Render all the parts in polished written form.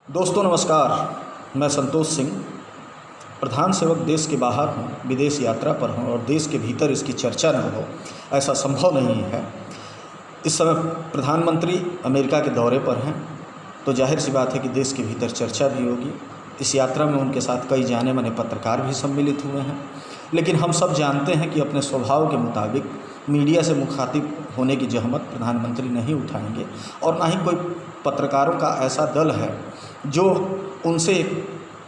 दोस्तों नमस्कार। मैं संतोष सिंह, प्रधान सेवक देश के बाहर हूँ, विदेश यात्रा पर हूँ और देश के भीतर इसकी चर्चा न हो ऐसा संभव नहीं है। इस समय प्रधानमंत्री अमेरिका के दौरे पर हैं, तो जाहिर सी बात है कि देश के भीतर चर्चा भी होगी। इस यात्रा में उनके साथ कई जाने माने पत्रकार भी सम्मिलित हुए हैं, लेकिन हम सब जानते हैं कि अपने स्वभाव के मुताबिक मीडिया से मुखातिब होने की जहमत प्रधानमंत्री नहीं उठाएंगे और ना ही कोई पत्रकारों का ऐसा दल है जो उनसे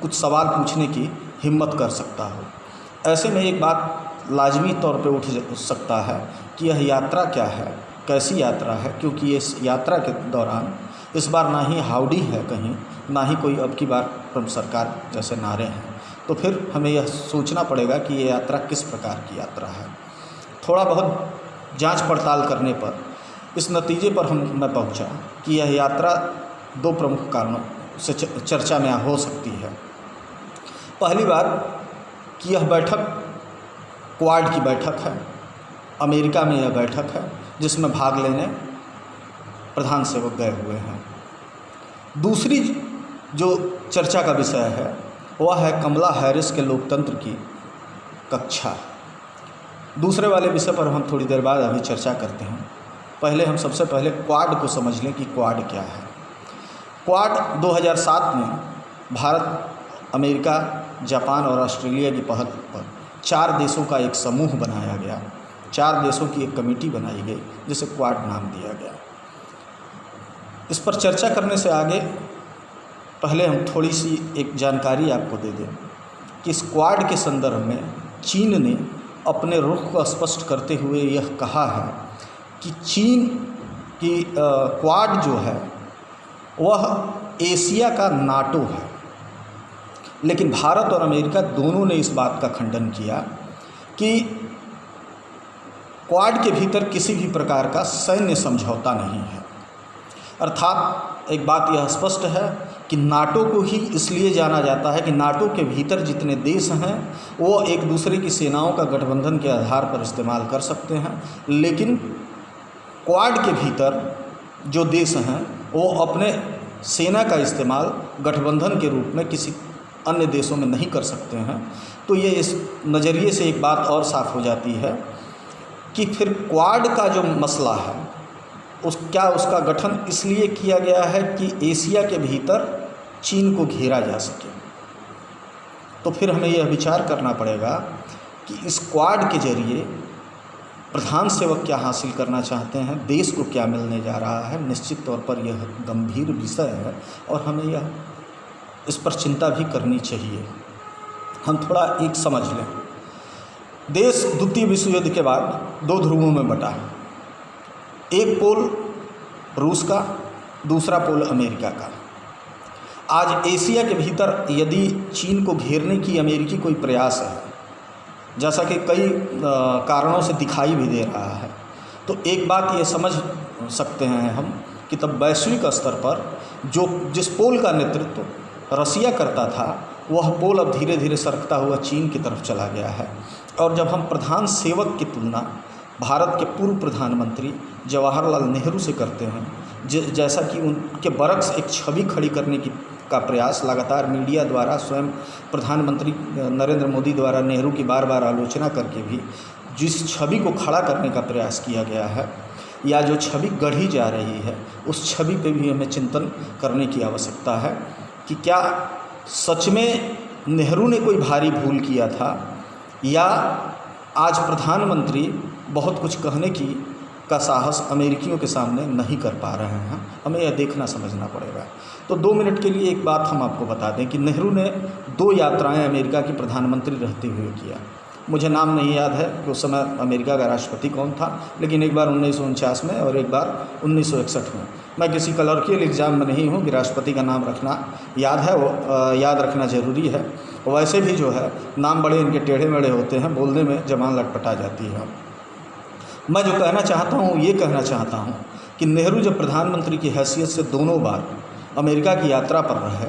कुछ सवाल पूछने की हिम्मत कर सकता हो। ऐसे में एक बात लाजमी तौर पे उठ सकता है कि यह यात्रा क्या है, कैसी यात्रा है, क्योंकि इस यात्रा के दौरान इस बार ना ही हाउडी है कहीं, ना ही कोई अब की बार ट्रंप सरकार जैसे नारे हैं। तो फिर हमें यह सोचना पड़ेगा कि ये यात्रा किस प्रकार की यात्रा है। थोड़ा बहुत जांच पड़ताल करने पर इस नतीजे पर मैं पहुंचा कि यह यात्रा दो प्रमुख कारणों से चर्चा में हो सकती है। पहली बात कि यह बैठक क्वाड की बैठक है, अमेरिका में यह बैठक है जिसमें भाग लेने प्रधान सेवक गए हुए हैं। दूसरी जो चर्चा का विषय है वह है कमला हैरिस के लोकतंत्र की कक्षा। दूसरे वाले विषय पर हम थोड़ी देर बाद अभी चर्चा करते हैं। पहले हम सबसे पहले क्वाड को समझ लें कि क्वाड क्या है। क्वाड 2007 में भारत, अमेरिका, जापान और ऑस्ट्रेलिया की पहल पर 4 देशों का एक समूह बनाया गया, 4 देशों की एक कमेटी बनाई गई जिसे क्वाड नाम दिया गया। इस पर चर्चा करने से आगे पहले हम थोड़ी सी एक जानकारी आपको दे दें कि इस क्वाड के संदर्भ में चीन ने अपने रुख को स्पष्ट करते हुए यह कहा है कि चीन की क्वाड जो है वह एशिया का नाटो है। लेकिन भारत और अमेरिका दोनों ने इस बात का खंडन किया कि क्वाड के भीतर किसी भी प्रकार का सैन्य समझौता नहीं है। अर्थात एक बात यह स्पष्ट है कि नाटो को ही इसलिए जाना जाता है कि नाटो के भीतर जितने देश हैं वो एक दूसरे की सेनाओं का गठबंधन के आधार पर इस्तेमाल कर सकते हैं, लेकिन क्वाड के भीतर जो देश हैं वो अपने सेना का इस्तेमाल गठबंधन के रूप में किसी अन्य देशों में नहीं कर सकते हैं। तो ये इस नज़रिए से एक बात और साफ हो जाती है कि फिर क्वाड का जो मसला है उसका गठन इसलिए किया गया है कि एशिया के भीतर चीन को घेरा जा सके। तो फिर हमें यह विचार करना पड़ेगा कि इस क्वाड के जरिए प्रधान सेवक क्या हासिल करना चाहते हैं, देश को क्या मिलने जा रहा है। निश्चित तौर पर यह गंभीर विषय है और हमें यह इस पर चिंता भी करनी चाहिए। हम थोड़ा एक समझ लें, देश द्वितीय विश्व युद्ध के बाद 2 ध्रुवों में बटा है। एक पोल रूस का, दूसरा पोल अमेरिका का। आज एशिया के भीतर यदि चीन को घेरने की अमेरिकी कोई प्रयास है, जैसा कि कई कारणों से दिखाई भी दे रहा है, तो एक बात ये समझ सकते हैं हम कि तब वैश्विक स्तर पर जिस पोल का नेतृत्व रसिया करता था वह पोल अब धीरे धीरे सरकता हुआ चीन की तरफ चला गया है। और जब हम प्रधान सेवक की तुलना भारत के पूर्व प्रधानमंत्री जवाहरलाल नेहरू से करते हैं, जैसा कि उनके बरक्स एक छवि खड़ी करने का प्रयास लगातार मीडिया द्वारा, स्वयं प्रधानमंत्री नरेंद्र मोदी द्वारा नेहरू की बार बार आलोचना करके भी जिस छवि को खड़ा करने का प्रयास किया गया है या जो छवि गढ़ी जा रही है, उस छवि पे भी हमें चिंतन करने की आवश्यकता है कि क्या सच में नेहरू ने कोई भारी भूल किया था या आज प्रधानमंत्री बहुत कुछ कहने का साहस अमेरिकियों के सामने नहीं कर पा रहे हैं। हमें यह देखना समझना पड़ेगा। तो 2 मिनट के लिए एक बात हम आपको बता दें कि नेहरू ने 2 यात्राएं अमेरिका की प्रधानमंत्री रहते हुए किया। मुझे नाम नहीं याद है कि उस समय अमेरिका का राष्ट्रपति कौन था, लेकिन एक बार 1949 में और एक बार 1961 में। मैं किसी क्लर्कियल एग्ज़ाम में नहीं हूँ कि राष्ट्रपति का नाम रखना याद है, वो याद रखना ज़रूरी है। वैसे भी जो है नाम बड़े इनके टेढ़े मेढ़े होते हैं, बोलने में जबान लटपटा जाती है। मैं जो कहना चाहता हूँ ये कहना चाहता हूँ कि नेहरू जब प्रधानमंत्री की हैसियत से दोनों बार अमेरिका की यात्रा पर रहे,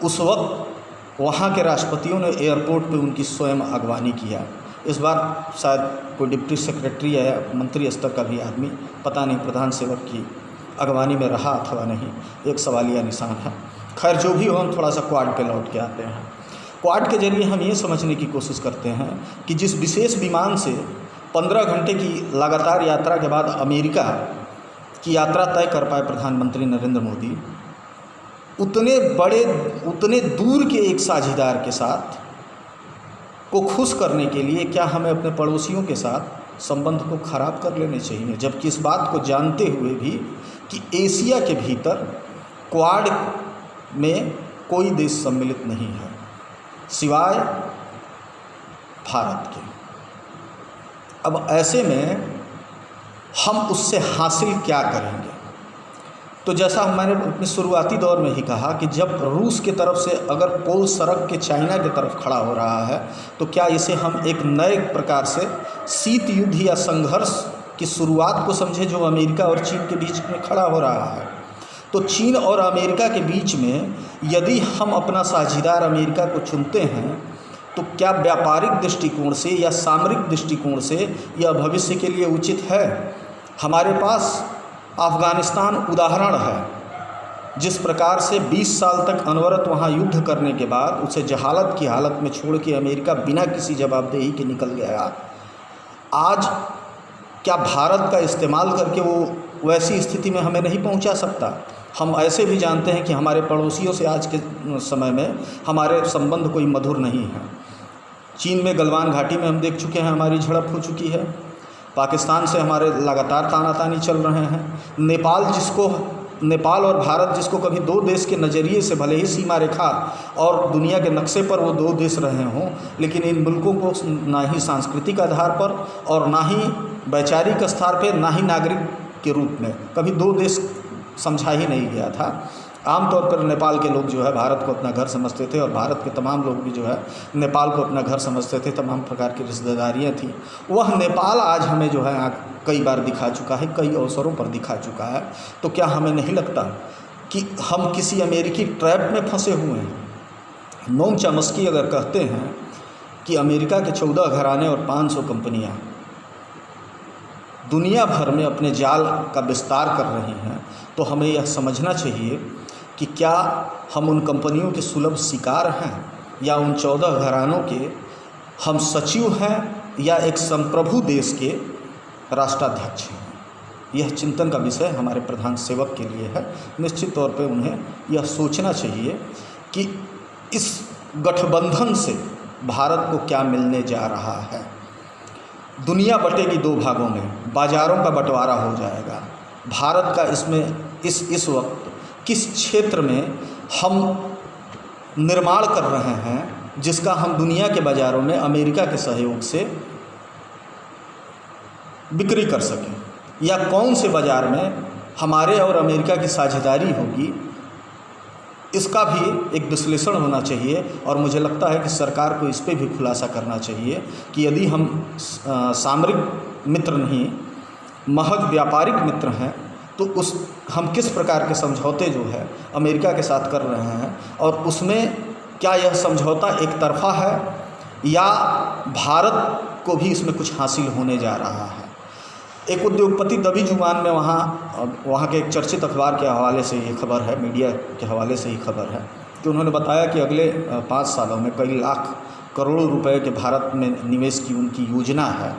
उस वक्त वहाँ के राष्ट्रपतियों ने एयरपोर्ट पे उनकी स्वयं अगवानी किया। इस बार शायद कोई डिप्टी सेक्रेटरी या मंत्री स्तर का भी आदमी, पता नहीं, प्रधान सेवक की अगवानी में रहा अथवा नहीं, एक सवालिया निशान है। खैर जो भी हो, हम थोड़ा सा क्वाड पे लौट के आते हैं। क्वाड के जरिए हम ये समझने की कोशिश करते हैं कि जिस विशेष विमान से 15 घंटे की लगातार यात्रा के बाद अमेरिका की यात्रा तय कर पाए प्रधानमंत्री नरेंद्र मोदी, उतने दूर के एक साझेदार के साथ को खुश करने के लिए क्या हमें अपने पड़ोसियों के साथ संबंध को खराब कर लेने चाहिए, जबकि इस बात को जानते हुए भी कि एशिया के भीतर क्वाड में कोई देश सम्मिलित नहीं है सिवाय भारत के। अब ऐसे में हम उससे हासिल क्या करेंगे? तो जैसा मैंने अपने शुरुआती दौर में ही कहा कि जब रूस की तरफ से अगर पोल सरक के चाइना की तरफ खड़ा हो रहा है, तो क्या इसे हम एक नए प्रकार से शीत युद्ध या संघर्ष की शुरुआत को समझे जो अमेरिका और चीन के बीच में खड़ा हो रहा है। तो चीन और अमेरिका के बीच में यदि हम अपना साझेदार अमेरिका को चुनते हैं, तो क्या व्यापारिक दृष्टिकोण से या सामरिक दृष्टिकोण से यह भविष्य के लिए उचित है? हमारे पास अफ़गानिस्तान उदाहरण है, जिस प्रकार से 20 साल तक अनवरत वहाँ युद्ध करने के बाद उसे जहालत की हालत में छोड़ के अमेरिका बिना किसी जवाबदेही के निकल गया। आज क्या भारत का इस्तेमाल करके वो वैसी स्थिति में हमें नहीं पहुंचा सकता? हम ऐसे भी जानते हैं कि हमारे पड़ोसियों से आज के समय में हमारे संबंध कोई मधुर नहीं है। चीन में गलवान घाटी में हम देख चुके हैं, हमारी झड़प हो चुकी है। पाकिस्तान से हमारे लगातार तानातानी चल रहे हैं। नेपाल और भारत जिसको कभी दो देश के नज़रिए से भले ही सीमा रेखा और दुनिया के नक्शे पर वो दो देश रहे हों, लेकिन इन मुल्कों को ना ही सांस्कृतिक आधार पर और ना ही वैचारिक स्तर पर, ना ही नागरिक के रूप में कभी दो देश समझा ही नहीं गया था। आमतौर पर नेपाल के लोग जो है भारत को अपना घर समझते थे और भारत के तमाम लोग भी जो है नेपाल को अपना घर समझते थे। तमाम प्रकार की रिश्तेदारियाँ थी। वह नेपाल आज हमें जो है कई बार दिखा चुका है, कई अवसरों पर दिखा चुका है। तो क्या हमें नहीं लगता कि हम किसी अमेरिकी ट्रैप में फंसे हुए हैं? नोम चॉम्स्की अगर कहते हैं कि अमेरिका के 14 घराने और 500 कंपनियाँ दुनिया भर में अपने जाल का विस्तार कर रही हैं, तो हमें यह समझना चाहिए कि क्या हम उन कंपनियों के सुलभ शिकार हैं या उन 14 घरानों के हम सचिव हैं या एक संप्रभु देश के राष्ट्राध्यक्ष हैं। यह चिंतन का विषय हमारे प्रधान सेवक के लिए है। निश्चित तौर पे उन्हें यह सोचना चाहिए कि इस गठबंधन से भारत को क्या मिलने जा रहा है। दुनिया बटेगी दो भागों में, बाज़ारों का बंटवारा हो जाएगा। भारत का इसमें इस वक्त किस क्षेत्र में हम निर्माण कर रहे हैं जिसका हम दुनिया के बाज़ारों में अमेरिका के सहयोग से बिक्री कर सकें, या कौन से बाज़ार में हमारे और अमेरिका की साझेदारी होगी, इसका भी एक विश्लेषण होना चाहिए। और मुझे लगता है कि सरकार को इस पे भी खुलासा करना चाहिए कि यदि हम सामरिक मित्र नहीं महज व्यापारिक मित्र हैं, तो हम किस प्रकार के समझौते जो है अमेरिका के साथ कर रहे हैं, और उसमें क्या यह समझौता एक तरफा है या भारत को भी इसमें कुछ हासिल होने जा रहा है। एक उद्योगपति दबी जुबान में वहाँ के एक चर्चित अखबार के हवाले से ये खबर है, मीडिया के हवाले से ही खबर है कि उन्होंने बताया कि अगले 5 सालों में कई लाख करोड़ों रुपए के भारत में निवेश की उनकी योजना है।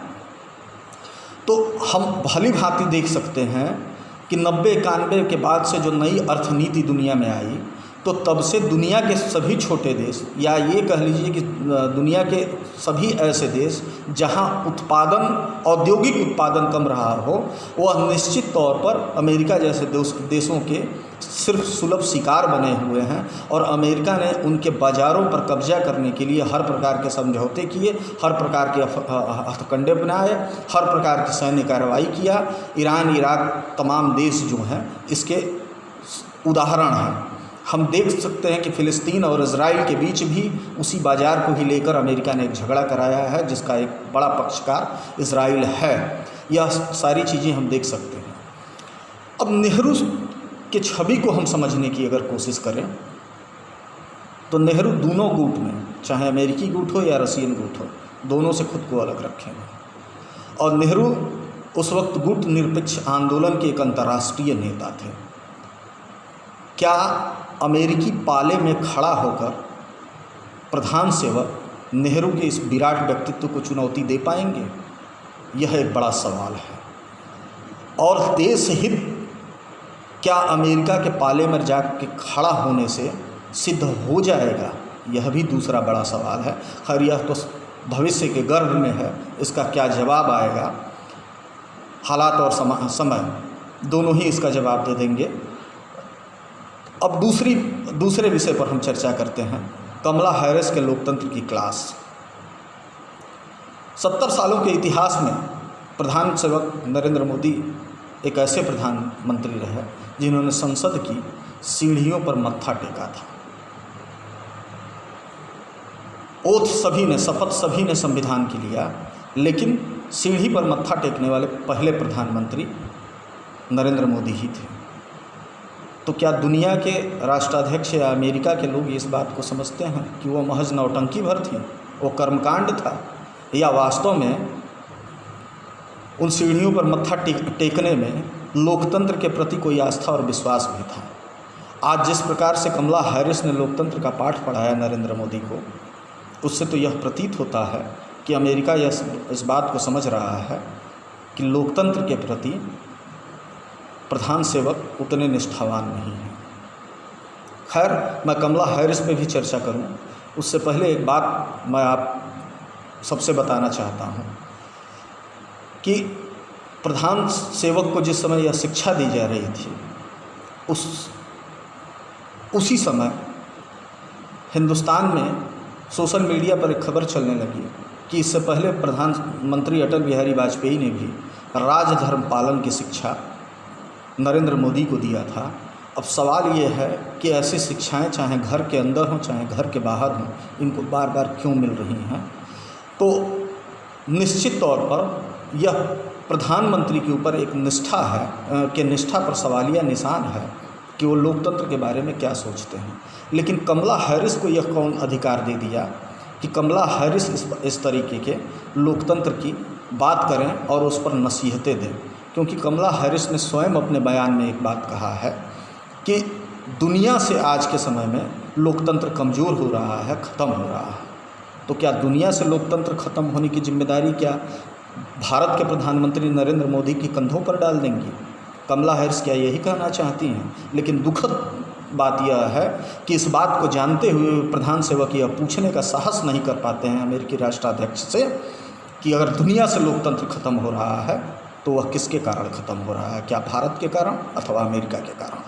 तो हम भली भांति देख सकते हैं कि 90-91 के बाद से जो नई अर्थनीति दुनिया में आई, तो तब से दुनिया के सभी छोटे देश, या ये कह लीजिए कि दुनिया के सभी ऐसे देश जहां उत्पादन, औद्योगिक उत्पादन कम रहा हो, वह निश्चित तौर पर अमेरिका जैसे देशों के सिर्फ सुलभ शिकार बने हुए हैं। और अमेरिका ने उनके बाज़ारों पर कब्जा करने के लिए हर प्रकार के समझौते किए, हर प्रकार के हथकंडे बनाए, हर प्रकार की सैन्य कार्रवाई किया। ईरान, इराक, तमाम देश जो हैं इसके उदाहरण हैं। हम देख सकते हैं कि फ़िलिस्तीन और इजराइल के बीच भी उसी बाज़ार को ही लेकर अमेरिका ने एक झगड़ा कराया है, जिसका एक बड़ा पक्षकार इजराइल है। यह सारी चीज़ें हम देख सकते हैं। अब नेहरू के छवि को हम समझने की अगर कोशिश करें, तो नेहरू दोनों गुट में, चाहे अमेरिकी गुट हो या रशियन गुट हो, दोनों से खुद को अलग रखे हैं। और नेहरू उस वक्त गुट निरपेक्ष आंदोलन के एक अंतर्राष्ट्रीय नेता थे। क्या अमेरिकी पाले में खड़ा होकर प्रधान सेवक नेहरू के इस विराट व्यक्तित्व को चुनौती दे पाएंगे? यह एक बड़ा सवाल है। और देश हित क्या अमेरिका के पाले में जाके खड़ा होने से सिद्ध हो जाएगा? यह भी दूसरा बड़ा सवाल है। खैर, यह तो भविष्य के गर्भ में है, इसका क्या जवाब आएगा, हालात और समय दोनों ही इसका जवाब दे देंगे। अब दूसरे विषय पर हम चर्चा करते हैं, कमला हैरिस के लोकतंत्र की क्लास। 70 सालों के इतिहास में प्रधान सेवक नरेंद्र मोदी एक ऐसे प्रधानमंत्री रहे जिन्होंने संसद की सीढ़ियों पर मत्था टेका था। शपथ सभी ने संविधान की लिया, लेकिन सीढ़ी पर मत्था टेकने वाले पहले प्रधानमंत्री नरेंद्र मोदी ही थे। तो क्या दुनिया के राष्ट्राध्यक्ष या अमेरिका के लोग इस बात को समझते हैं कि वो महज नौटंकी भर थी, वो कर्मकांड था, या वास्तव में उन सीढ़ियों पर मत्था टेकने में लोकतंत्र के प्रति कोई आस्था और विश्वास भी था? आज जिस प्रकार से कमला हैरिस ने लोकतंत्र का पाठ पढ़ाया नरेंद्र मोदी को, उससे तो यह प्रतीत होता है कि अमेरिका इस बात को समझ रहा है कि लोकतंत्र के प्रति प्रधान सेवक उतने निष्ठावान नहीं हैं। खैर, मैं कमला हैरिस पे भी चर्चा करूं, उससे पहले एक बात मैं आप सबसे बताना चाहता हूं कि प्रधान सेवक को जिस समय यह शिक्षा दी जा रही थी, उसी समय हिंदुस्तान में सोशल मीडिया पर एक खबर चलने लगी कि इससे पहले प्रधानमंत्री अटल बिहारी वाजपेयी ने भी राजधर्म पालन की शिक्षा नरेंद्र मोदी को दिया था। अब सवाल ये है कि ऐसी शिक्षाएं चाहे घर के अंदर हों चाहे घर के बाहर हों, इनको बार बार क्यों मिल रही हैं? तो निश्चित तौर पर यह प्रधानमंत्री के ऊपर एक निष्ठा है कि निष्ठा पर सवालिया निशान है कि वो लोकतंत्र के बारे में क्या सोचते हैं। लेकिन कमला हैरिस को यह कौन अधिकार दे दिया कि कमला हैरिस इस तरीके के लोकतंत्र की बात करें और उस पर नसीहतें दें? क्योंकि कमला हैरिस ने स्वयं अपने बयान में एक बात कहा है कि दुनिया से आज के समय में लोकतंत्र कमज़ोर हो रहा है, ख़त्म हो रहा है। तो क्या दुनिया से लोकतंत्र ख़त्म होने की जिम्मेदारी क्या भारत के प्रधानमंत्री नरेंद्र मोदी के कंधों पर डाल देंगी? कमला हैरिस क्या यही कहना चाहती हैं? लेकिन दुखद बात यह है कि इस बात को जानते हुए प्रधान सेवक यह पूछने का साहस नहीं कर पाते हैं अमेरिकी राष्ट्राध्यक्ष से कि अगर दुनिया से लोकतंत्र ख़त्म हो रहा है तो वह किसके कारण ख़त्म हो रहा है? क्या भारत के कारण अथवा अमेरिका के कारण?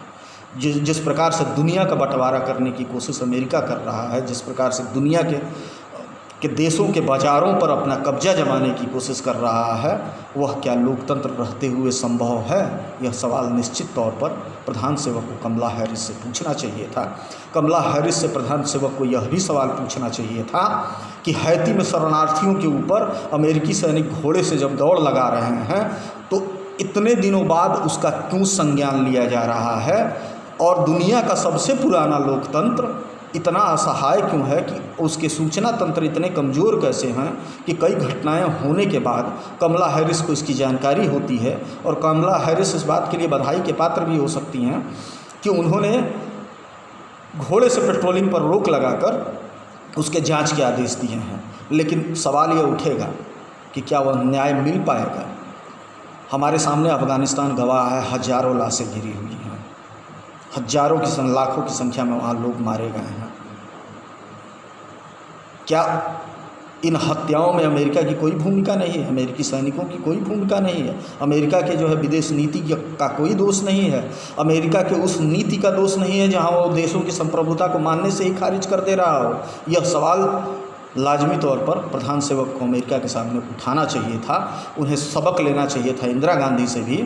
जिस प्रकार से दुनिया का बंटवारा करने की कोशिश अमेरिका कर रहा है, जिस प्रकार से दुनिया के देशों के बाज़ारों पर अपना कब्जा जमाने की कोशिश कर रहा है, वह क्या लोकतंत्र रहते हुए संभव है? यह सवाल निश्चित तौर पर प्रधान सेवक को कमला हैरिस से पूछना चाहिए था। कमला हैरिस से प्रधान सेवक को यह भी सवाल पूछना चाहिए था कि हैती में शरणार्थियों के ऊपर अमेरिकी सैनिक घोड़े से जब दौड़ लगा रहे हैं तो इतने दिनों बाद उसका क्यों संज्ञान लिया जा रहा है? और दुनिया का सबसे पुराना लोकतंत्र इतना असहाय क्यों है कि उसके सूचना तंत्र इतने कमज़ोर कैसे हैं कि कई घटनाएं होने के बाद कमला हैरिस को इसकी जानकारी होती है? और कमला हैरिस इस बात के लिए बधाई के पात्र भी हो सकती हैं कि उन्होंने घोड़े से पेट्रोलिंग पर रोक लगाकर उसके जांच के आदेश दिए हैं। लेकिन सवाल यह उठेगा कि क्या वह न्याय मिल पाएगा? हमारे सामने अफ़गानिस्तान गवाह है, हज़ारों लाशें गिरी हुई हैं, हजारों की लाखों की संख्या में वहाँ लोग मारे गए हैं। क्या इन हत्याओं में अमेरिका की कोई भूमिका नहीं है? अमेरिकी सैनिकों की कोई भूमिका नहीं है? अमेरिका के जो है विदेश नीति का कोई दोष नहीं है? अमेरिका के उस नीति का दोष नहीं है जहाँ वो देशों की संप्रभुता को मानने से ही खारिज कर दे रहा हो? यह सवाल लाजमी तौर पर प्रधान सेवक को अमेरिका के सामने उठाना चाहिए था। उन्हें सबक लेना चाहिए था इंदिरा गांधी से भी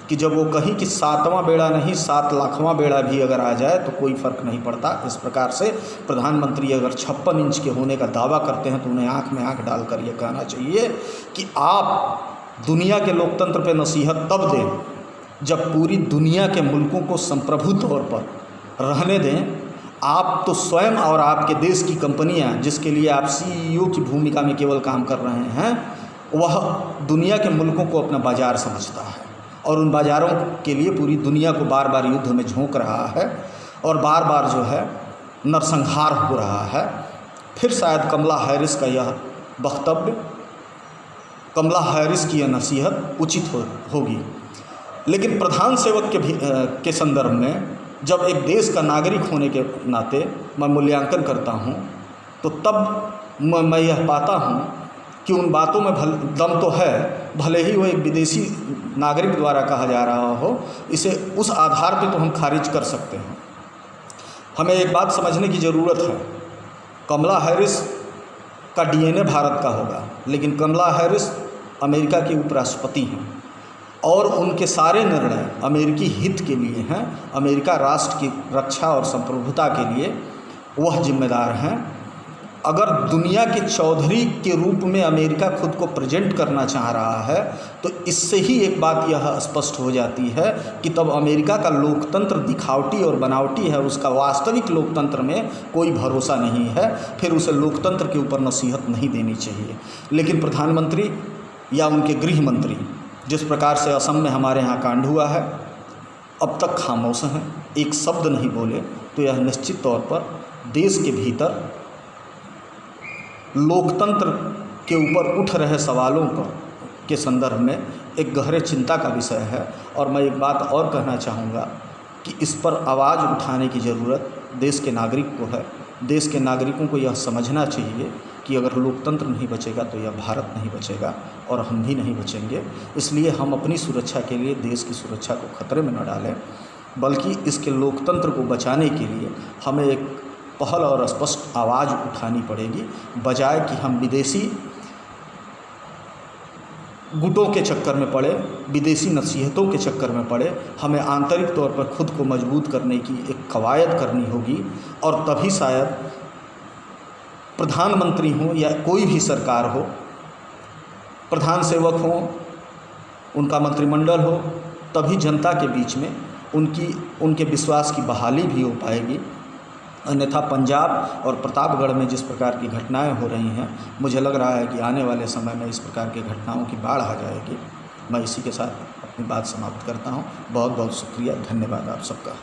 कि जब वो कही कि 7वां बेड़ा नहीं 7 लाखवां बेड़ा भी अगर आ जाए तो कोई फ़र्क नहीं पड़ता। इस प्रकार से प्रधानमंत्री अगर 56 इंच के होने का दावा करते हैं तो उन्हें आँख में आँख डालकर ये कहना चाहिए कि आप दुनिया के लोकतंत्र पे नसीहत तब दें जब पूरी दुनिया के मुल्कों को संप्रभु तौर पर रहने दें। आप तो स्वयं और आपके देश की कंपनियां जिसके लिए आप CEO की भूमिका में केवल काम कर रहे हैं, वह दुनिया के मुल्कों को अपना बाज़ार समझता है और उन बाज़ारों के लिए पूरी दुनिया को बार बार युद्ध में झोंक रहा है। और बार बार जो है नरसंहार हो रहा है। फिर शायद कमला हैरिस का यह वक्तव्य, कमला हैरिस की यह नसीहत उचित होगी। लेकिन प्रधान सेवक के संदर्भ में जब एक देश का नागरिक होने के नाते मैं मूल्यांकन करता हूँ, तो तब मैं यह पाता हूँ कि उन बातों में दम तो है, भले ही वो एक विदेशी नागरिक द्वारा कहा जा रहा हो, इसे उस आधार पे तो हम खारिज कर सकते हैं। हमें एक बात समझने की ज़रूरत है, कमला हैरिस का डीएनए भारत का होगा, लेकिन कमला हैरिस अमेरिका की उपराष्ट्रपति हैं और उनके सारे निर्णय अमेरिकी हित के लिए हैं, अमेरिका राष्ट्र की रक्षा और संप्रभुता के लिए वह जिम्मेदार हैं। अगर दुनिया के चौधरी के रूप में अमेरिका खुद को प्रेजेंट करना चाह रहा है, तो इससे ही एक बात यह स्पष्ट हो जाती है कि तब अमेरिका का लोकतंत्र दिखावटी और बनावटी है, उसका वास्तविक लोकतंत्र में कोई भरोसा नहीं है। फिर उसे लोकतंत्र के ऊपर नसीहत नहीं देनी चाहिए। लेकिन प्रधानमंत्री या उनके गृह मंत्री जिस प्रकार से असम में हमारे यहाँ कांड हुआ है, अब तक खामोश हैं, एक शब्द नहीं बोले, तो यह निश्चित तौर पर देश के भीतर लोकतंत्र के ऊपर उठ रहे सवालों के संदर्भ में एक गहरे चिंता का विषय है। और मैं एक बात और कहना चाहूँगा कि इस पर आवाज़ उठाने की ज़रूरत देश के नागरिक को है। देश के नागरिकों को यह समझना चाहिए कि अगर लोकतंत्र नहीं बचेगा तो यह भारत नहीं बचेगा और हम भी नहीं बचेंगे। इसलिए हम अपनी सुरक्षा के लिए देश की सुरक्षा को खतरे में न डालें, बल्कि इसके लोकतंत्र को बचाने के लिए हमें एक पहल और स्पष्ट आवाज़ उठानी पड़ेगी, बजाय कि हम विदेशी गुटों के चक्कर में पड़े, विदेशी नसीहतों के चक्कर में पड़े। हमें आंतरिक तौर पर खुद को मजबूत करने की एक कवायद करनी होगी, और तभी शायद प्रधानमंत्री हों या कोई भी सरकार हो, प्रधान सेवक हों, उनका मंत्रिमंडल हो, तभी जनता के बीच में उनके विश्वास की बहाली भी हो पाएगी। अन्यथा पंजाब और प्रतापगढ़ में जिस प्रकार की घटनाएं हो रही हैं, मुझे लग रहा है कि आने वाले समय में इस प्रकार की घटनाओं की बाढ़ आ जाएगी। मैं इसी के साथ अपनी बात समाप्त करता हूं। बहुत बहुत शुक्रिया, धन्यवाद आप सबका।